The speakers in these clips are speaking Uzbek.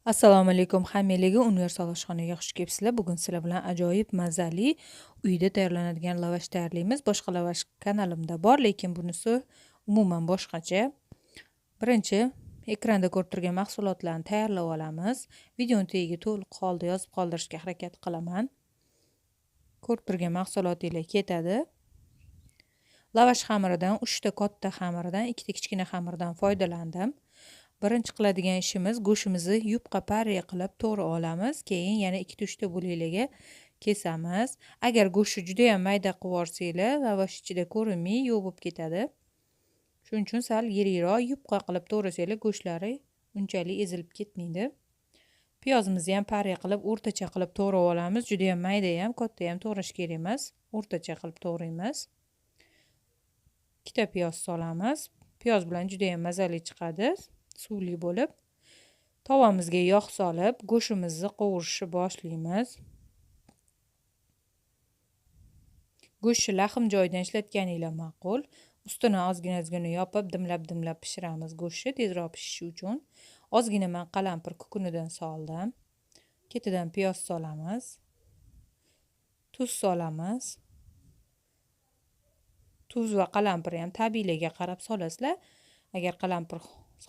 Assalomu alaykum hammalarga universal oshxonaga xush kelibsizlar. Bugun sizlar bilan ajoyib mazali uyda tayyorlanadigan lavash tayyorlaymiz. Boshqa lavash kanalimda bor, lekin bunisi umuman boshqacha. Birinchi ekranda ko'rib turgan mahsulotlarni tayyorlab olamiz. Videoni tagiga to'liq holda yozib qoldirishga harakat qilaman. Ko'rib turgan mahsulotinglar ketadi. Lavash xamiridan 3 ta katta xamirdan, 2 ta kichkina xamirdan foydalandim. Birinchi qiladigan ishimiz go'shtimizni yupqa parra qilib to'g'ri olamiz. Keyin yana 2-3 ta bo'laklarga kesamiz. Agar go'shtni juda ham mayda qilib yuborsanglar, lavash ichida ko'rinmay yo'q bo'lib ketadi. Shuning uchun sal yirikroq yupqa qilib to'g'rasanglar, go'shtlari unchalik ezilib ketmaydi. Piyozimizni ham parra qilib, o'rtacha qilib to'g'rab olamiz. Juda ham mayda ham, katta ham to'g'rash kerak emas. O'rtacha qilib to'g'raymiz. 2 ta piyoz solamiz. Piyoz bilan juda ham mazali chiqadi. Suvli bo'lib, tovamizga yog' solib, go'shtimizni qovurishni boshlaymiz. Go'shtni lahm joyidan ishlatganinglar ma'qul. Ustini ozgina yopib, dimlab pishiramiz go'shtni tezroq pishishi uchun. Ozgina men qalampir kukunidan soldim. Ketidan piyoz solamiz. Tuz solamiz. Tuz va qalampir ham tabiiyligiga qarab solasizlar. Agar qalampir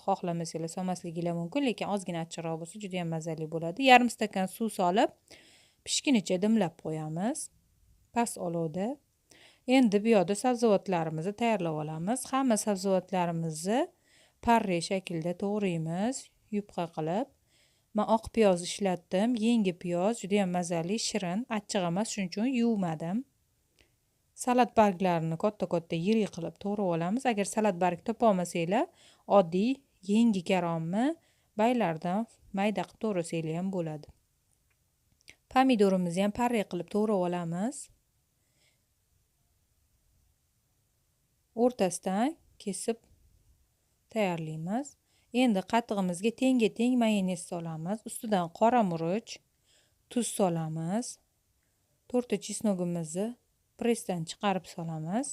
xohlamasanglar solmasligingiz mumkin, lekin ozgina achchiqroq bo'lsa juda ham mazali bo'ladi. Yarim stakan suv solib, pishgunicha dimlab qo'yamiz. Past olovda. Endi bu yerda sabzavotlarimizni tayyorlab olamiz. Hamma sabzavotlarimizni parra shaklda to'g'raymiz, yupqa qilib. Men oq piyoz ishlatdim, yangi piyoz, juda ham mazali, shirin, achchiq emas, shuning uchun yuvmadim. Salat barglarini katta yirik qilib to'g'rab olamiz. Agar salat barg topa olmasanglar, oddiy yangi karomni baylardan mayda qilib to'g'rasanglar ham bo'ladi. Pomidorimizni ham parra qilib to'g'rab olamiz. O'rtasidan kesib tayyorlaymiz. Endi qatig'imizga tenga-teng mayonez solamiz. Ustidan qora murch, tuz solamiz. 4 ta chesnogimizni pressdan chiqarib solamiz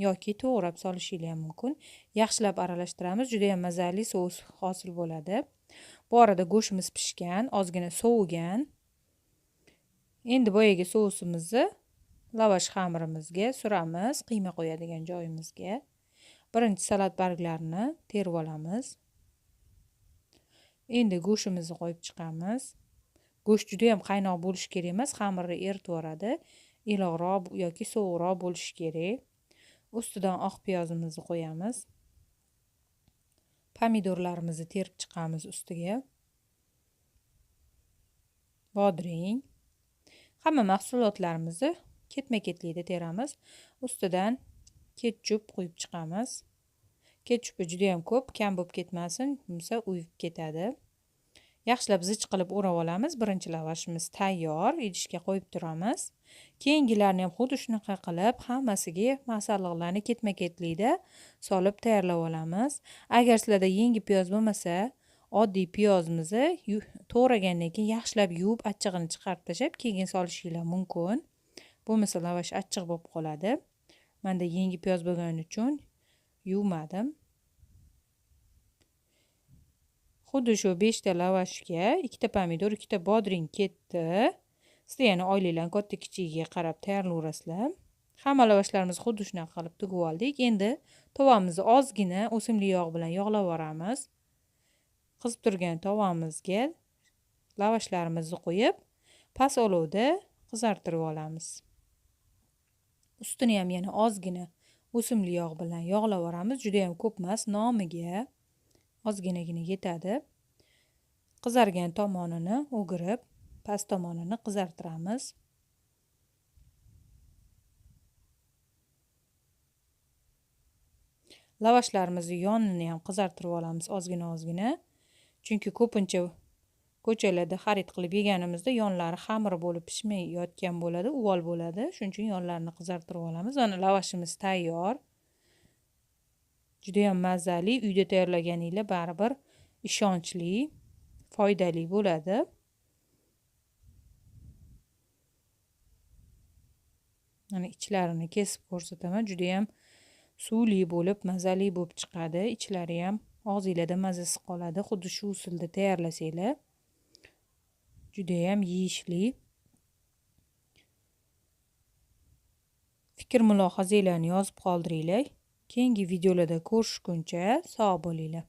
yoki to'g'rab solishingiz ham mumkin. Yaxshilab aralashtiramiz, juda ham mazali sous hosil bo'ladi. Bu arada go'shtimiz pishgan, ozgina sovigan. Endi boyaga sousimizni lavash xamirimizga suramiz, qiyma qo'yadigan joyimizga. Birinchi salat barglarini terib olamiz. Endi go'shtimizni qo'yib chiqamiz. Go'sht juda ham qaynoq bo'lishi kerak emas, xamirni eritib yoradi. Iliqroq yoki sovuqroq bo'lishi kerak. Ustidan oq piyozimizni qo'yamiz. Pomidorlarimizni terib chiqamiz ustiga. Bodring. Hamma mahsulotlarimizni ketma-ketlikda teramiz. Ustidan ketchup quyib chiqamiz. Ketchupi juda ham ko'p, kam bo'lib ketmasin, bo'lsa uyib ketadi. Yaxshilab zich qilib o'rab olamiz. Birinchi lavashimiz tayyor, idishga qo'yib turamiz. Keyingilarni ham xuddi shunaqa qilib hammasiga masalliqlarni ketma-ketlikda solib tayyorlab olamiz. Agar sizlarda yangi piyoz bo'lmasa, oddiy piyozimizni to'g'ragandan keyin yaxshilab yuvib, achchig'ini chiqarib tashlab, keyin solishingiz mumkin. Bo'lmasa lavash achchiq bo'lib qoladi. Menda yangi piyoz bo'lgani uchun yuvmadim. Xuddi shu 5 ta lavashga 2 ta pomidor, 2 ta bodring ketdi. Siz yana oilalarning katta kichigiga qarab tayyorlayverasizlar. Hamma lavashlarimizni xuddi shunaqa qilib tugib oldik. Endi tovamizni ozgina o'simlik yog' bilan yog'lab yoramiz. Qizib turgan tovamizga lavashlarimizni qo'yib, past olovda qizartirib olamiz. Ustini ham yana ozgina o'simlik yog' bilan yog'lab yoramiz. Juda ham ko'p emas, nomiga ozginagina yetadi. Qizargan tomonini o'girib, past tomonini qizartiramiz. Lavashlarimizni yonini ham qizartirib olamiz ozgina. Chunki ko'pincha ko'chalarda xarid qilib yeganimizda yonlari xamir bo'lib pishmay yotgan bo'ladi, uvol bo'ladi. Shuning uchun yonlarini qizartirib olamiz. Mana lavashimiz tayyor. Juda ham mazali, uyda tayyorlaganinglar baribir ishonchli, foydali bo'ladi. Mana ichlarini kesib ko'rsataman. Juda ham suvli bo'lib, mazali bo'lib chiqadi. Ichlari ham og'zingizda mazasi qoladi. Xuddi shu usulda tayyorlasanglar judayam yeyishli. Fikr mulohazanglarni yozib qoldiringlar. Keyingi videolarda ko'rishguncha sog' bo'linglar.